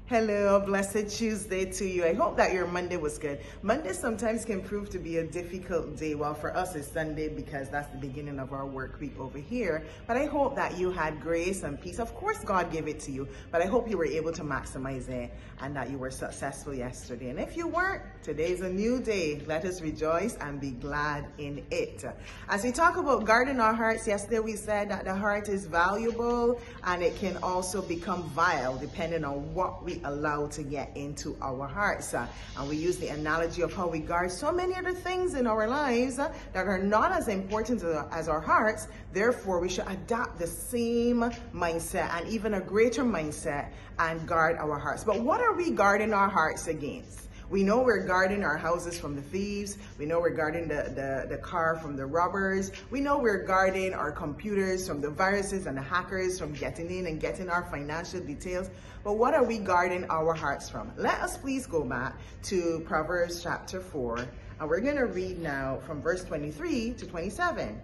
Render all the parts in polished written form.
Hello, blessed Tuesday to you. I hope that your Monday was good. Monday sometimes can prove to be a difficult day. Well, for us it's Sunday because that's the beginning of our work week over here. But I hope that you had grace and peace. Of course, God gave it to you, but I hope you were able to maximize it and that you were successful yesterday. And if you weren't, today's a new day. Let us rejoice and be glad in it. As we talk about guarding our hearts, yesterday we said that the heart is valuable and it can also become vile depending on what we allow to get into our hearts. And we use the analogy of how we guard so many other things in our lives that are not as important as our hearts. Therefore, we should adopt the same mindset and even a greater mindset and guard our hearts. But what are we guarding our hearts against? We know we're guarding our houses from the thieves. We know we're guarding the car from the robbers. We know we're guarding our computers from the viruses and the hackers from getting in and getting our financial details. But what are we guarding our hearts from? Let us please go back to Proverbs chapter 4. And we're going to read now from verse 23 to 27.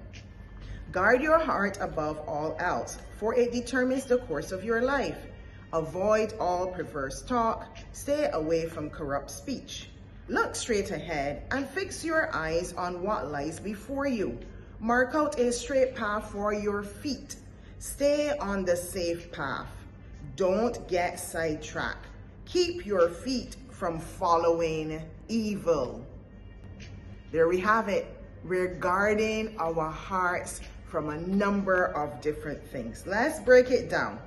Guard your heart above all else, for it determines the course of your life. Avoid all perverse talk. Stay away from corrupt speech. Look straight ahead and fix your eyes on what lies before you. Mark out a straight path for your feet. Stay on the safe path. Don't get sidetracked. Keep your feet from following evil. There we have it. We're guarding our hearts from a number of different things. Let's break it down.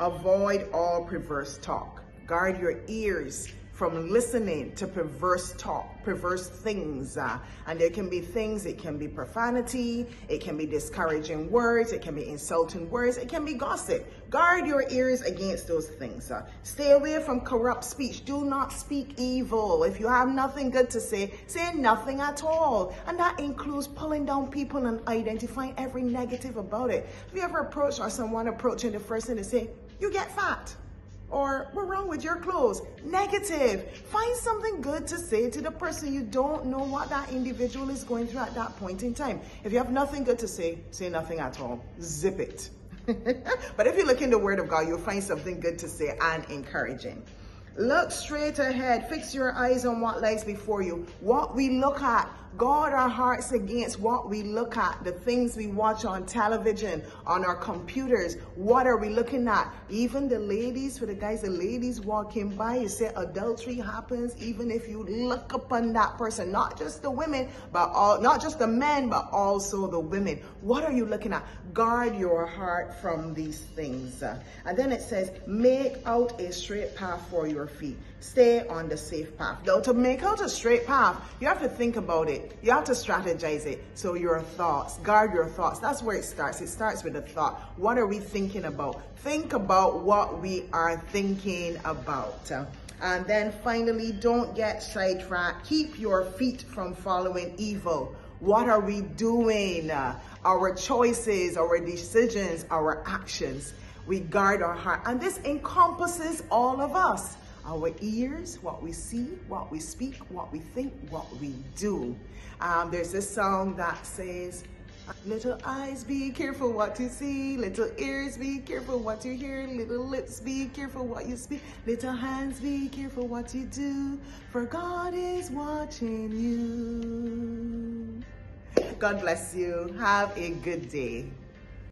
Avoid all perverse talk. Guard your ears from listening to perverse talk, perverse things. And there can be things, it can be profanity, it can be discouraging words, it can be insulting words, it can be gossip. Guard your ears against those things. Stay away from corrupt speech. Do not speak evil. If you have nothing good to say nothing at all. And that includes pulling down people and identifying every negative about it. Have you ever approached or someone approaching the first thing to say, you get fat? Or what's wrong with your clothes? Negative. Find something good to say to the person. You don't know what that individual is going through at that point in time. If you have nothing good to say nothing at all. Zip it. But if you look in the Word of God, you'll find something good to say and encouraging. Look straight ahead. Fix your eyes on what lies before you. What we look at. Guard our hearts against what we look at, the things we watch on television, on our computers. What are we looking at? Even the ladies, for the guys, the ladies walking by, you say adultery happens even if you look upon that person, not just the women, but not just the men, but also the women. What are you looking at? Guard your heart from these things. And then it says, make out a straight path for your feet. Stay on the safe path. Now, to make out a straight path, you have to think about it. You have to strategize it. So your thoughts, guard your thoughts. That's where it starts. It starts with a thought. What are we thinking about? Think about what we are thinking about. And then finally, don't get sidetracked. Keep your feet from following evil. What are we doing? Our choices, our decisions, our actions. We guard our heart. And this encompasses all of us. Our ears, what we see, what we speak, what we think, what we do. There's this song that says, little eyes, be careful what you see. Little ears, be careful what you hear. Little lips, be careful what you speak. Little hands, be careful what you do. For God is watching you. God bless you. Have a good day.